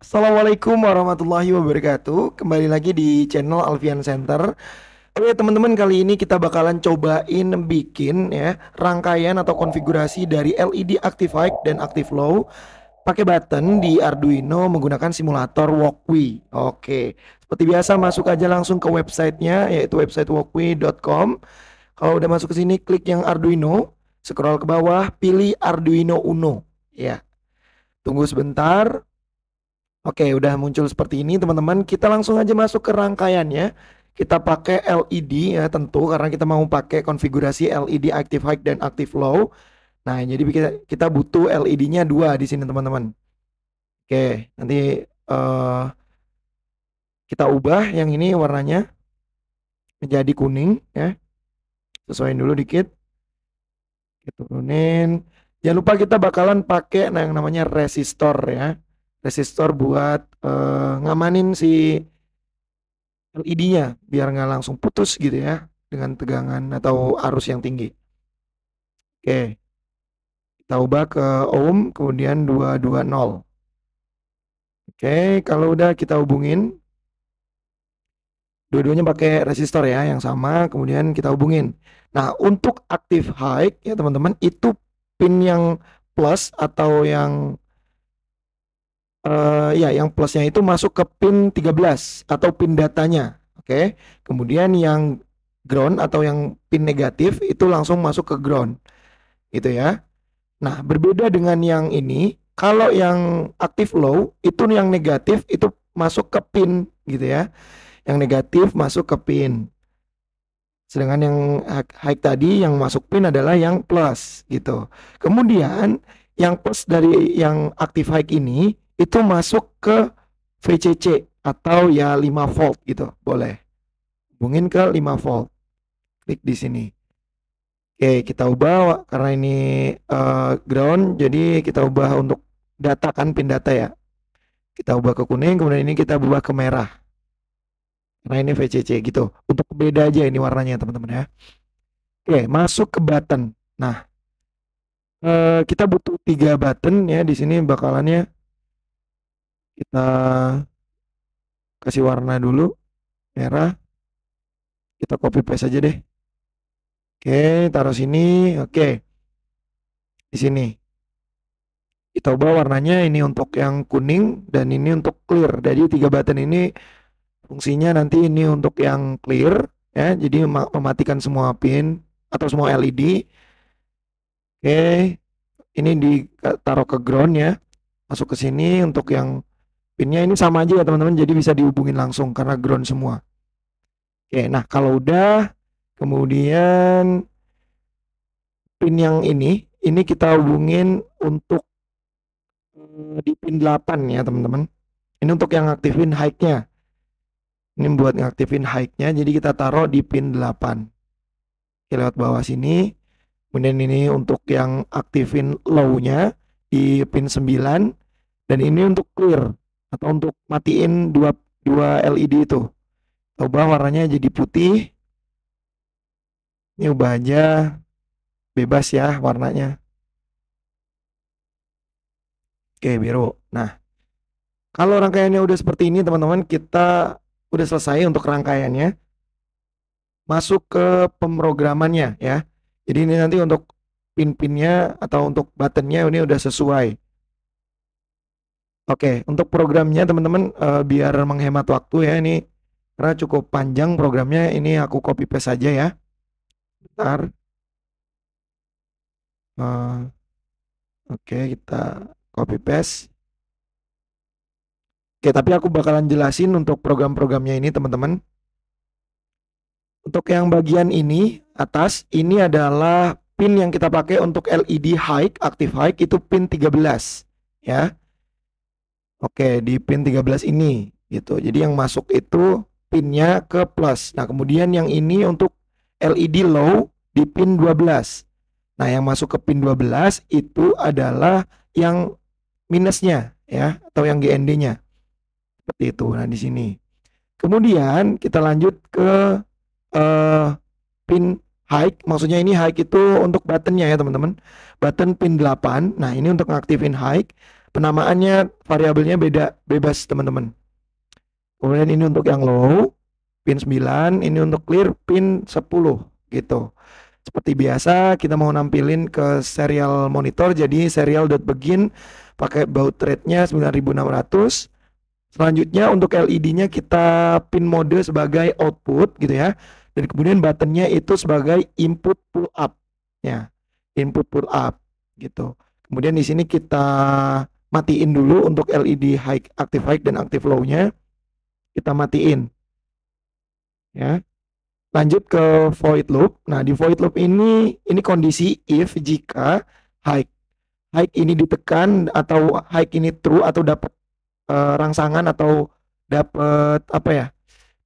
Assalamualaikum warahmatullahi wabarakatuh. Kembali lagi di channel Alfian Center. Oke teman-teman, kali ini kita bakalan cobain bikin ya rangkaian atau konfigurasi dari LED Active High dan Active Low pakai button di Arduino menggunakan simulator Walkway. Oke, seperti biasa masuk aja langsung ke websitenya, yaitu website walkway.com. Kalau udah masuk ke sini, klik yang Arduino, scroll ke bawah, pilih Arduino Uno. Ya, tunggu sebentar. Oke, udah muncul seperti ini teman-teman. Kita langsung aja masuk ke rangkaiannya. Kita pakai LED ya tentu karena kita mau pakai konfigurasi LED Active High dan Active Low. Nah, jadi kita butuh LED-nya dua di sini teman-teman. Oke, nanti kita ubah yang ini warnanya menjadi kuning ya. Sesuaiin dulu dikit. Kita turunin. Jangan lupa kita bakalan pakai yang namanya resistor ya. Resistor buat ngamanin si LED-nya biar nggak langsung putus gitu ya dengan tegangan atau arus yang tinggi. Oke, kita ubah ke ohm kemudian 220. Oke, kalau udah kita hubungin dua-duanya pakai resistor ya yang sama, kemudian kita hubungin. Nah, untuk active high ya teman-teman, itu pin yang plus atau yang ya yang plusnya itu masuk ke pin 13 atau pin datanya. Oke. Kemudian yang ground atau yang pin negatif itu langsung masuk ke ground. Gitu ya. Nah, berbeda dengan yang ini, kalau yang aktif low itu yang negatif itu masuk ke pin gitu ya. Yang negatif masuk ke pin. Sedangkan yang high tadi yang masuk pin adalah yang plus gitu. Kemudian yang plus dari yang aktif high ini itu masuk ke VCC atau ya 5 volt gitu. Boleh. Hubungin ke 5 volt. Klik di sini. Oke, kita ubah karena ini ground, jadi kita ubah untuk data kan pin data ya. Kita ubah ke kuning, kemudian ini kita ubah ke merah. Karena ini VCC gitu. Untuk beda aja ini warnanya teman-teman ya. Oke, masuk ke button. Nah, kita butuh 3 button ya di sini bakalannya kita kasih warna dulu merah. Kita copy paste aja deh. Oke, taruh sini. Oke, di sini. Kita ubah warnanya ini untuk yang kuning dan ini untuk clear. Jadi 3 button ini fungsinya nanti ini untuk yang clear ya. Jadi mematikan semua pin atau semua LED. Oke, ini ditaruh ke ground ya. Masuk ke sini untuk yang pinnya ini sama aja ya teman-teman. Jadi bisa dihubungin langsung karena ground semua. Oke, nah kalau udah kemudian pin yang ini kita hubungin untuk di pin 8 ya teman-teman. Ini untuk yang aktifin high-nya. Ini buat ngaktifin high-nya, jadi kita taruh di pin 8. Oke, lewat bawah sini. Kemudian ini untuk yang aktifin low-nya di pin 9. Dan ini untuk clear atau untuk matiin dua LED itu. Ubah warnanya jadi putih. Ini ubah aja bebas ya warnanya. Oke, biru. Nah, kalau rangkaiannya udah seperti ini teman-teman, kita udah selesai untuk rangkaiannya. Masuk ke pemrogramannya ya. Jadi ini nanti untuk pin-pinnya atau untuk buttonnya ini udah sesuai. Oke, untuk programnya teman-teman biar menghemat waktu ya ini karena cukup panjang programnya, ini aku copy paste saja ya. Bentar. Oke, kita copy paste. Oke, tapi aku bakalan jelasin untuk program-programnya ini teman-teman. Untuk yang bagian ini atas ini adalah pin yang kita pakai untuk LED high, active high itu pin 13 ya. Oke, di pin 13 ini gitu. Jadi yang masuk itu pinnya ke plus. Nah, kemudian yang ini untuk LED low di pin 12. Nah, yang masuk ke pin 12 itu adalah yang minusnya ya atau yang GND-nya. Seperti itu. Nah, di sini. Kemudian kita lanjut ke pin high, maksudnya ini high itu untuk buttonnya ya teman-teman. Button pin 8. Nah, ini untuk ngaktifin high. Penamaannya variabelnya beda, bebas teman-teman. Kemudian ini untuk yang low, pin 9, ini untuk clear pin 10 gitu. Seperti biasa kita mau nampilin ke serial monitor, jadi serial.begin pakai baud rate-nya 9600. Selanjutnya untuk LED-nya kita pin mode sebagai output gitu ya. Dan kemudian buttonnya itu sebagai input pull up ya. Input pull up gitu. Kemudian di sini kita matiin dulu untuk LED high, active high dan active low-nya. Kita matiin ya. Lanjut ke void loop. Nah, di void loop ini kondisi if jika high ini ditekan atau high ini true atau dapat rangsangan atau dapat apa ya,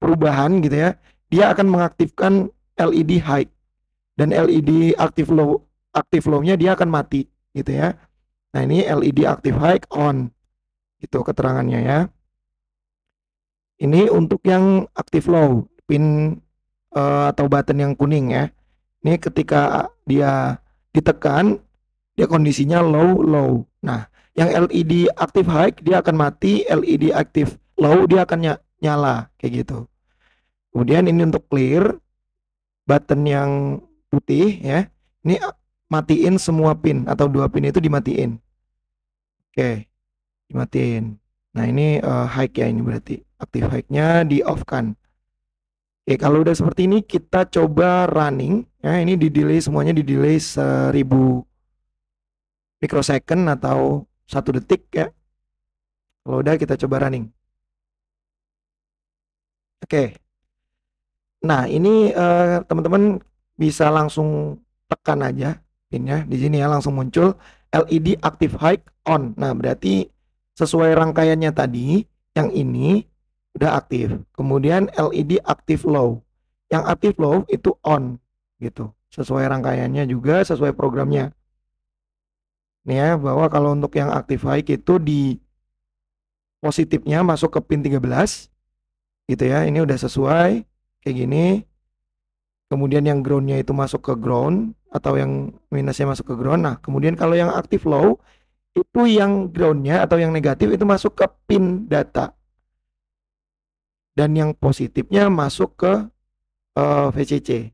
perubahan gitu ya, dia akan mengaktifkan LED high dan LED active low-nya dia akan mati gitu ya. Nah, ini LED active high on gitu keterangannya ya. Ini untuk yang active low pin atau button yang kuning ya. Ini ketika dia ditekan dia kondisinya low. Nah, yang LED active high dia akan mati, LED active low dia akan nyala kayak gitu. Kemudian ini untuk clear button yang putih ya. Ini matiin semua pin atau 2 pin itu dimatiin. Oke, dimatiin. Nah, ini high ya, ini berarti active high-nya di off kan. Oke, kalau udah seperti ini kita coba running ya. Ini di delay, semuanya di delay 1000 mikrosecond atau 1 detik ya. Kalau udah kita coba running. Oke. Nah, ini teman-teman bisa langsung tekan aja pinnya di sini ya, langsung muncul LED active high on. Nah, berarti sesuai rangkaiannya tadi, yang ini udah aktif. Kemudian LED active low. Yang active low itu on gitu. Sesuai rangkaiannya juga, sesuai programnya. Nih ya, bahwa kalau untuk yang active high itu di positifnya masuk ke pin 13 gitu ya. Ini udah sesuai kayak gini. Kemudian yang groundnya itu masuk ke ground atau yang minusnya masuk ke ground. Nah, kemudian kalau yang active low itu yang groundnya atau yang negatif itu masuk ke pin data. Dan yang positifnya masuk ke VCC.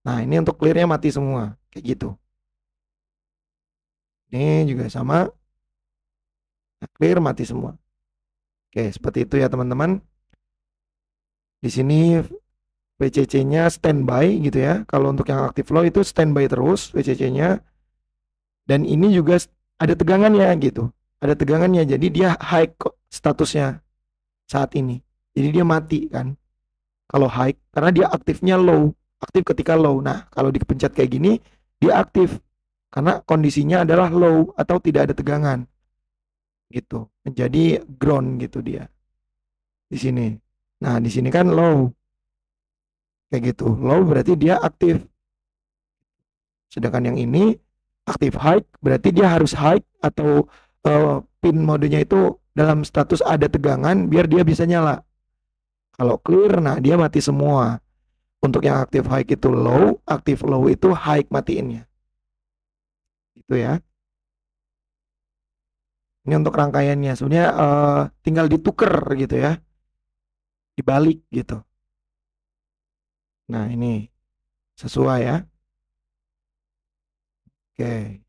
Nah, ini untuk clearnya mati semua kayak gitu. Ini juga sama. Nah, clear mati semua. Oke, seperti itu ya teman-teman. Di sini VCC-nya standby gitu ya. Kalau untuk yang active low itu standby terus VCC-nya. Dan ini juga ada tegangannya gitu. Ada tegangannya. Jadi dia high statusnya saat ini. Jadi dia mati kan. Kalau high karena dia aktifnya low. Aktif ketika low. Nah, kalau dipencet kayak gini dia aktif karena kondisinya adalah low atau tidak ada tegangan. Gitu. Menjadi ground gitu dia. Di sini. Nah, di sini kan low. Kayak gitu. Low berarti dia aktif. Sedangkan yang ini aktif high berarti dia harus high atau pin modenya itu dalam status ada tegangan biar dia bisa nyala. Kalau clear nah dia mati semua. Untuk yang aktif high itu low, aktif low itu high matiinnya. Itu ya. Ini untuk rangkaiannya. Sebenarnya tinggal ditukar gitu ya. Dibalik gitu. Nah, ini sesuai ya. Oke.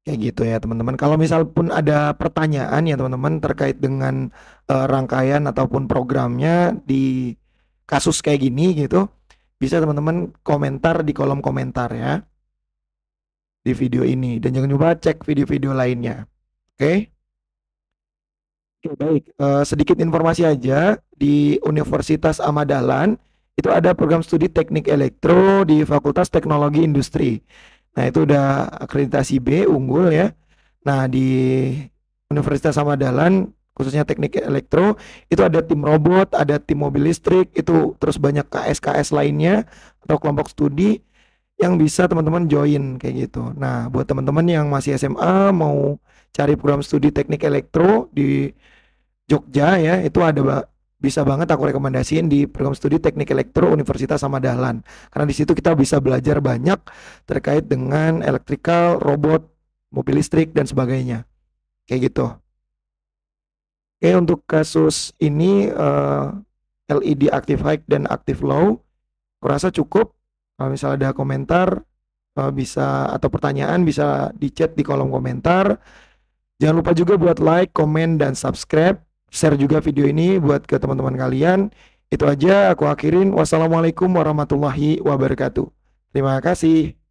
Kayak gitu ya teman-teman. Kalau misal pun ada pertanyaan ya teman-teman terkait dengan rangkaian ataupun programnya di kasus kayak gini gitu, bisa teman-teman komentar di kolom komentar ya di video ini. Dan jangan lupa cek video-video lainnya. Oke? Oke, baik. Sedikit informasi aja, di Universitas Ahmad Dahlan itu ada program studi teknik elektro di Fakultas Teknologi Industri. Nah, itu udah akreditasi B, unggul ya. Nah, di Universitas Ahmad Dahlan, khususnya teknik elektro, itu ada tim robot, ada tim mobil listrik, itu terus banyak KS-KS lainnya atau kelompok studi yang bisa teman-teman join kayak gitu. Nah, buat teman-teman yang masih SMA mau cari program studi teknik elektro di Jogja ya, itu ada bisa banget aku rekomendasiin di program studi teknik elektro Universitas Ahmad Dahlan. Karena di situ kita bisa belajar banyak terkait dengan elektrikal, robot, mobil listrik dan sebagainya. kayak gitu. Oke, untuk kasus ini LED active high dan active low, kurasa cukup. Kalau misalnya ada komentar bisa atau pertanyaan bisa di chat di kolom komentar. Jangan lupa juga buat like, komen, dan subscribe. Share juga video ini buat ke teman-teman kalian. Itu aja aku akhirin. Wassalamualaikum warahmatullahi wabarakatuh. Terima kasih.